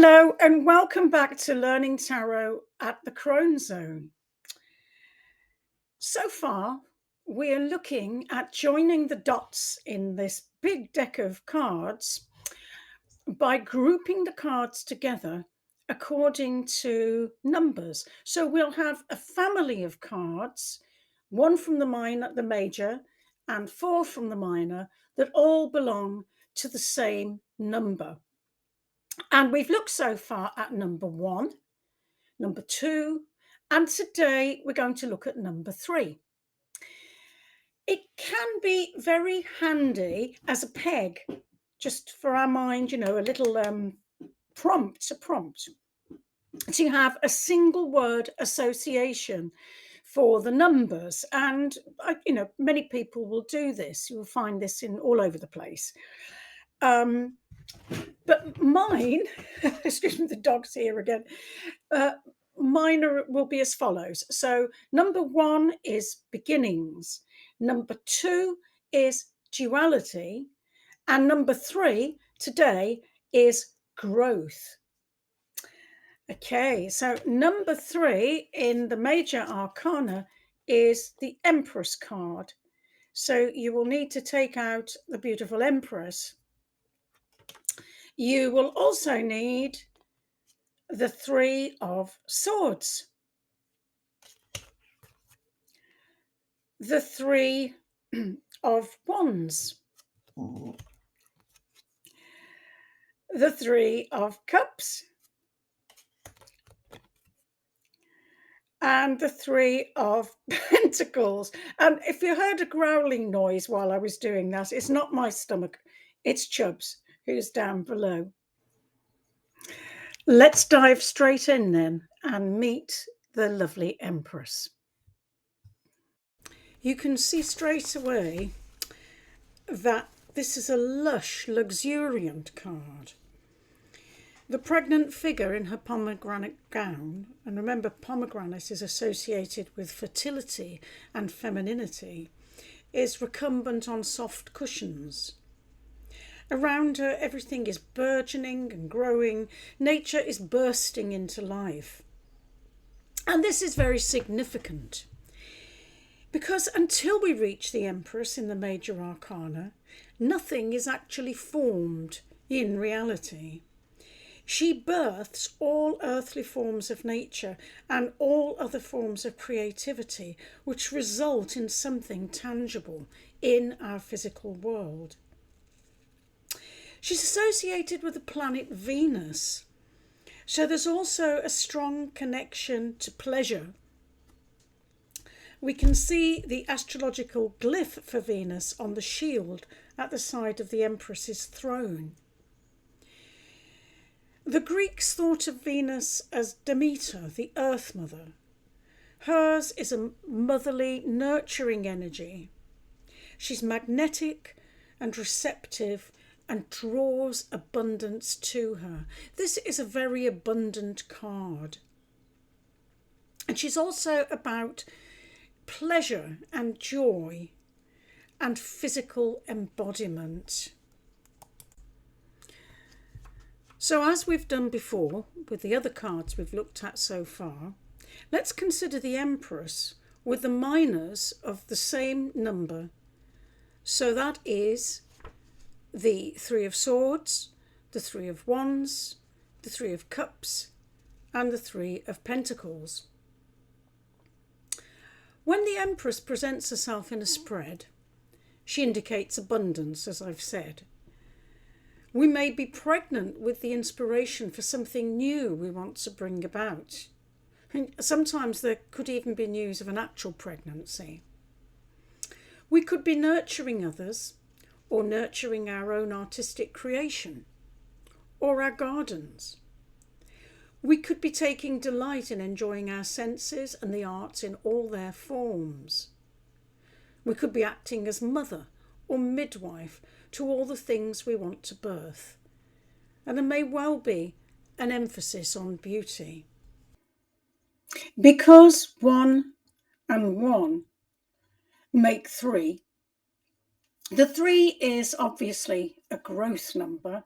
Hello and welcome back to Learning Tarot at the Crone Zone. So far, we are looking at joining the dots in this big deck of cards by grouping the cards together according to numbers. So we'll have a family of cards, one from the major, and four from the minor, that all belong to the same number. And we've looked so far at number 1, number 2, and today we're going to look at number 3. It can be very handy as a peg, just for our mind, a little prompt, to have a single word association for the numbers. And, many people will do this. You'll find this in all over the place. But mine, excuse me, the dog's here again. Mine will be as follows. So number 1 is beginnings. Number 2 is duality. And number 3 today is growth. Okay, so number 3 in the Major Arcana is the Empress card. So you will need to take out the beautiful Empress. You will also need the 3 of Swords, the 3 of Wands, the 3 of Cups, and the 3 of Pentacles. And if you heard a growling noise while I was doing that, it's not my stomach, it's Chubbs, who's down below. Let's dive straight in then and meet the lovely Empress. You can see straight away that this is a lush, luxuriant card. The pregnant figure in her pomegranate gown, and remember pomegranate is associated with fertility and femininity, is recumbent on soft cushions. Around her, everything is burgeoning and growing. Nature is bursting into life. And this is very significant because until we reach the Empress in the Major Arcana, nothing is actually formed in reality. She births all earthly forms of nature and all other forms of creativity, which result in something tangible in our physical world. She's associated with the planet Venus, so there's also a strong connection to pleasure. We can see the astrological glyph for Venus on the shield at the side of the Empress's throne. The Greeks thought of Venus as Demeter, the Earth Mother. Hers is a motherly, nurturing energy. She's magnetic and receptive and draws abundance to her. This is a very abundant card. And she's also about pleasure and joy and physical embodiment. So as we've done before with the other cards we've looked at so far, let's consider the Empress with the minors of the same number. So that is the 3 of Swords, the 3 of Wands, the 3 of Cups, and the 3 of Pentacles. When the Empress presents herself in a spread, she indicates abundance, as I've said. We may be pregnant with the inspiration for something new we want to bring about. And sometimes there could even be news of an actual pregnancy. We could be nurturing others, or nurturing our own artistic creation, or our gardens. We could be taking delight in enjoying our senses and the arts in all their forms. We could be acting as mother or midwife to all the things we want to birth. And there may well be an emphasis on beauty. Because 1 and 1 make 3, the 3 is obviously a growth number,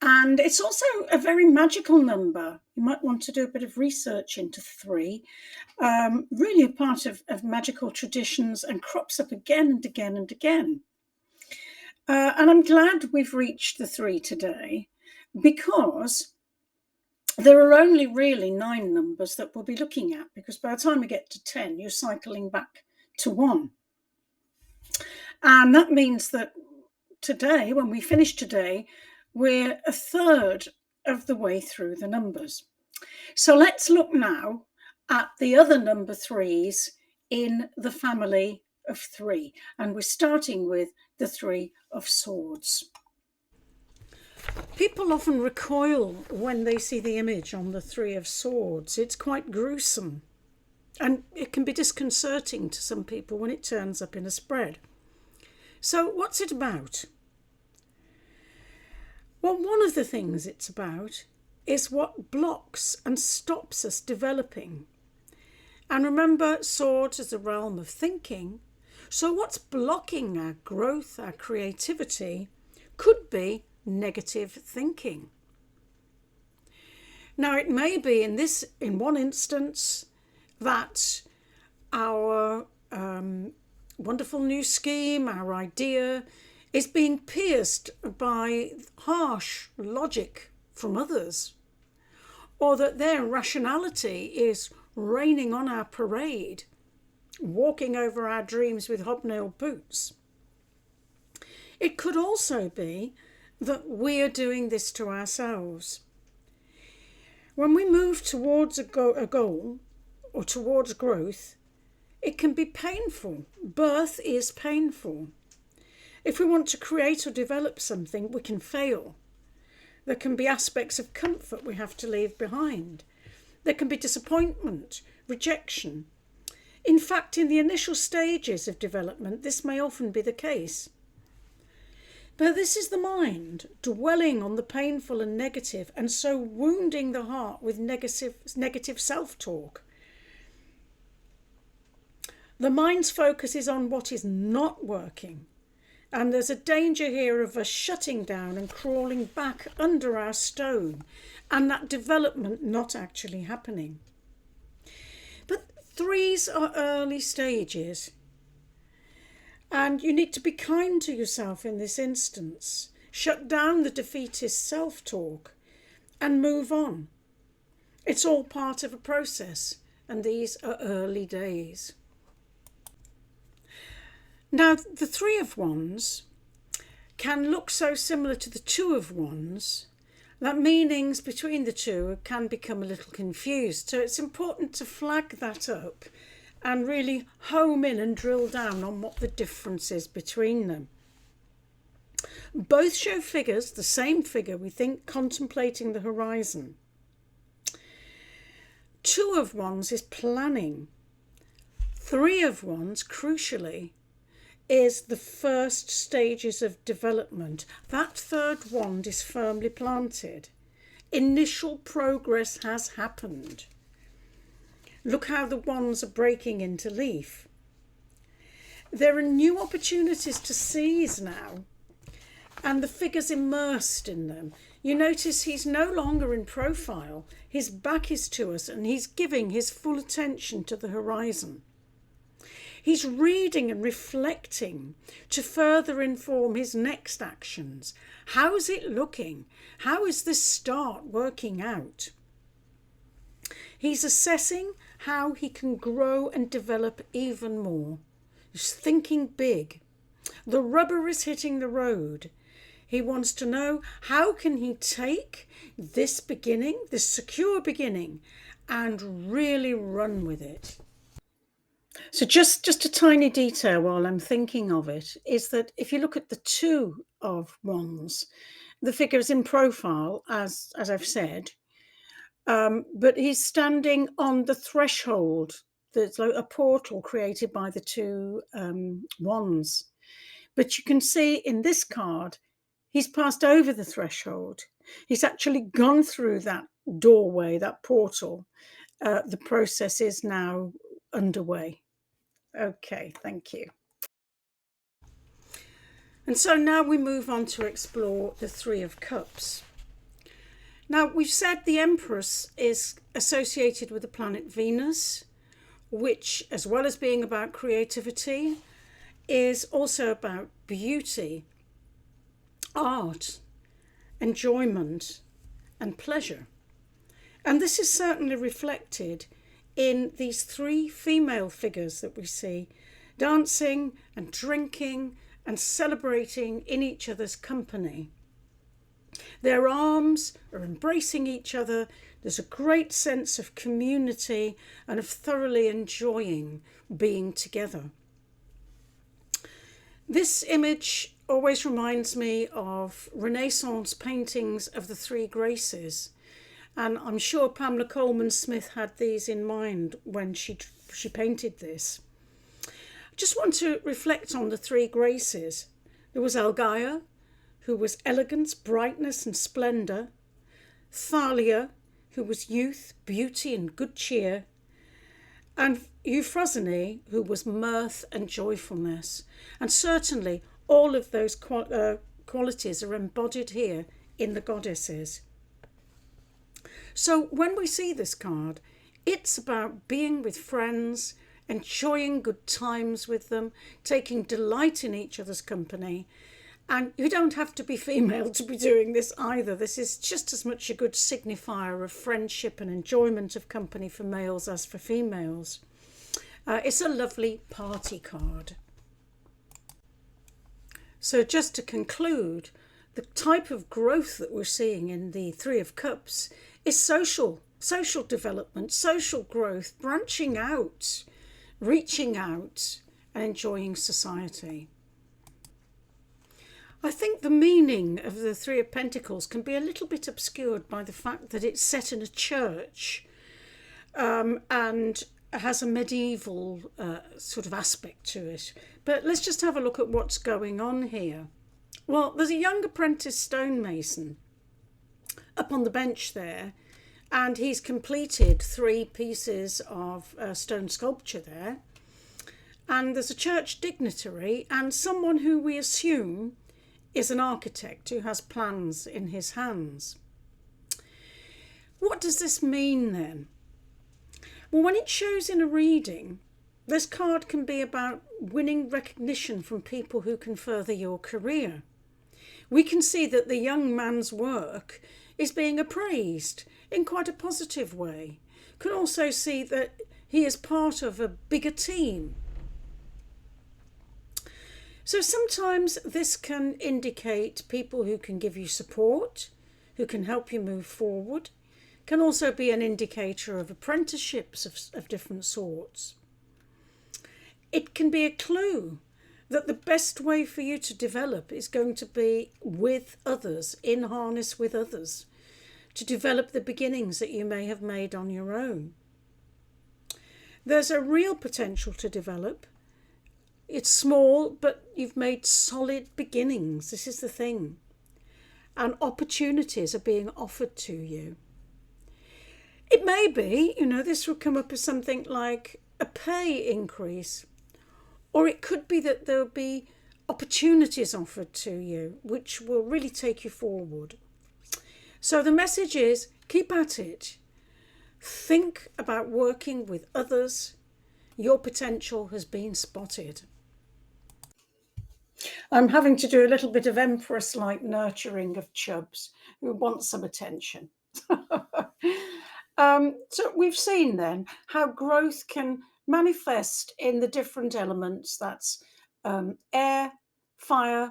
And it's also a very magical number. You might want to do a bit of research into 3. Really a part of magical traditions and crops up again and again and again. And I'm glad we've reached the 3 today, because there are only really 9 numbers that we'll be looking at, because by the time we get to 10, you're cycling back to 1. And that means that today, when we finish today, we're a third of the way through the numbers. So let's look now at the other number 3s in the family of 3. And we're starting with the 3 of Swords. People often recoil when they see the image on the 3 of Swords. It's quite gruesome, and it can be disconcerting to some people when it turns up in a spread. So what's it about? Well, one of the things it's about is what blocks and stops us developing. And remember, Swords is a realm of thinking. So what's blocking our growth, our creativity, could be negative thinking. Now, it may be in one instance, that our wonderful new scheme, our idea, is being pierced by harsh logic from others, or that their rationality is raining on our parade, walking over our dreams with hobnailed boots. It could also be that we're doing this to ourselves. When we move towards a goal or towards growth, it can be painful. Birth is painful. If we want to create or develop something, we can fail. There can be aspects of comfort we have to leave behind. There can be disappointment, rejection. In fact, in the initial stages of development, this may often be the case. But this is the mind dwelling on the painful and negative, and so wounding the heart with negative self-talk. The mind's focus is on what is not working, and there's a danger here of us shutting down and crawling back under our stone, and that development not actually happening. But 3s are early stages, and you need to be kind to yourself in this instance. Shut down the defeatist self-talk and move on. It's all part of a process, and these are early days. Now, the 3 of Wands can look so similar to the 2 of Wands that meanings between the two can become a little confused. So it's important to flag that up and really home in and drill down on what the difference is between them. Both show figures, the same figure, we think, contemplating the horizon. 2 of Wands is planning. 3 of Wands, crucially, is the first stages of development. That 3rd wand is firmly planted. Initial progress has happened. Look how the wands are breaking into leaf. There are new opportunities to seize now, and the figure's immersed in them. You notice he's no longer in profile. His back is to us, and he's giving his full attention to the horizon. He's reading and reflecting to further inform his next actions. How is it looking? How is this start working out? He's assessing how he can grow and develop even more. He's thinking big. The rubber is hitting the road. He wants to know, how can he take this beginning, this secure beginning, and really run with it? So just a tiny detail while I'm thinking of it is that if you look at the 2 of Wands, the figure is in profile, as I've said, but he's standing on the threshold. There's like a portal created by the 2 wands. But you can see in this card, he's passed over the threshold. He's actually gone through that doorway, that portal. The process is now underway. Okay, thank you. And so now we move on to explore the 3 of Cups. Now, we've said the Empress is associated with the planet Venus, which, as well as being about creativity, is also about beauty, art, enjoyment, and pleasure. And this is certainly reflected in these three female figures that we see dancing and drinking and celebrating in each other's company. Their arms are embracing each other. There's a great sense of community and of thoroughly enjoying being together. This image always reminds me of Renaissance paintings of the Three Graces. And I'm sure Pamela Coleman Smith had these in mind when she painted this. I just want to reflect on the Three Graces. There was Algaia, who was elegance, brightness and splendour. Thalia, who was youth, beauty and good cheer. And Euphrosyne, who was mirth and joyfulness. And certainly all of those qualities are embodied here in the goddesses. So when we see this card, it's about being with friends, enjoying good times with them, taking delight in each other's company. And you don't have to be female to be doing this either. This is just as much a good signifier of friendship and enjoyment of company for males as for females. It's a lovely party card. So just to conclude, the type of growth that we're seeing in the Three of Cups is social development, social growth, branching out, reaching out and enjoying society. I think the meaning of the Three of Pentacles can be a little bit obscured by the fact that it's set in a church and has a medieval sort of aspect to it. But let's just have a look at what's going on here. Well, there's a young apprentice stonemason up on the bench there, and he's completed 3 pieces of stone sculpture there. And there's a church dignitary and someone who we assume is an architect who has plans in his hands. What does this mean then? Well, when it shows in a reading, this card can be about winning recognition from people who can further your career. We can see that the young man's work is being appraised in quite a positive way. Can also see that he is part of a bigger team. So sometimes this can indicate people who can give you support, who can help you move forward. Can also be an indicator of apprenticeships of different sorts. It can be a clue that the best way for you to develop is going to be with others, in harness with others, to develop the beginnings that you may have made on your own. There's a real potential to develop. It's small, but you've made solid beginnings. This is the thing. And opportunities are being offered to you. It may be, this will come up as something like a pay increase, or it could be that there'll be opportunities offered to you, which will really take you forward. So the message is, keep at it. Think about working with others. Your potential has been spotted. I'm having to do a little bit of Empress-like nurturing of chubs who want some attention. So we've seen then how growth can manifest in the different elements. That's air, fire,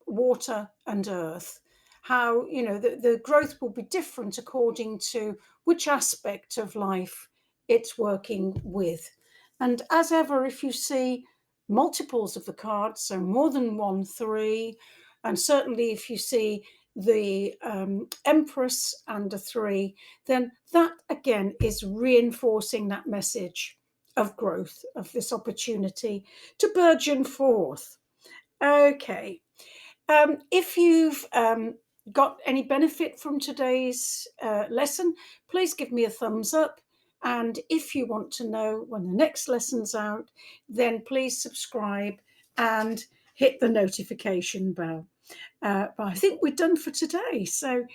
water and earth. How, the growth will be different according to which aspect of life it's working with. And as ever, if you see multiples of the cards, so more than 1, 3, and certainly if you see the Empress and a 3, then that again is reinforcing that message of growth, of this opportunity to burgeon forth. Okay. If you've got any benefit from today's lesson, please give me a thumbs up. And if you want to know when the next lesson's out, then please subscribe and hit the notification bell. But I think we're done for today. So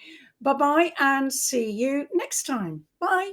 Bye bye and see you next time. Bye.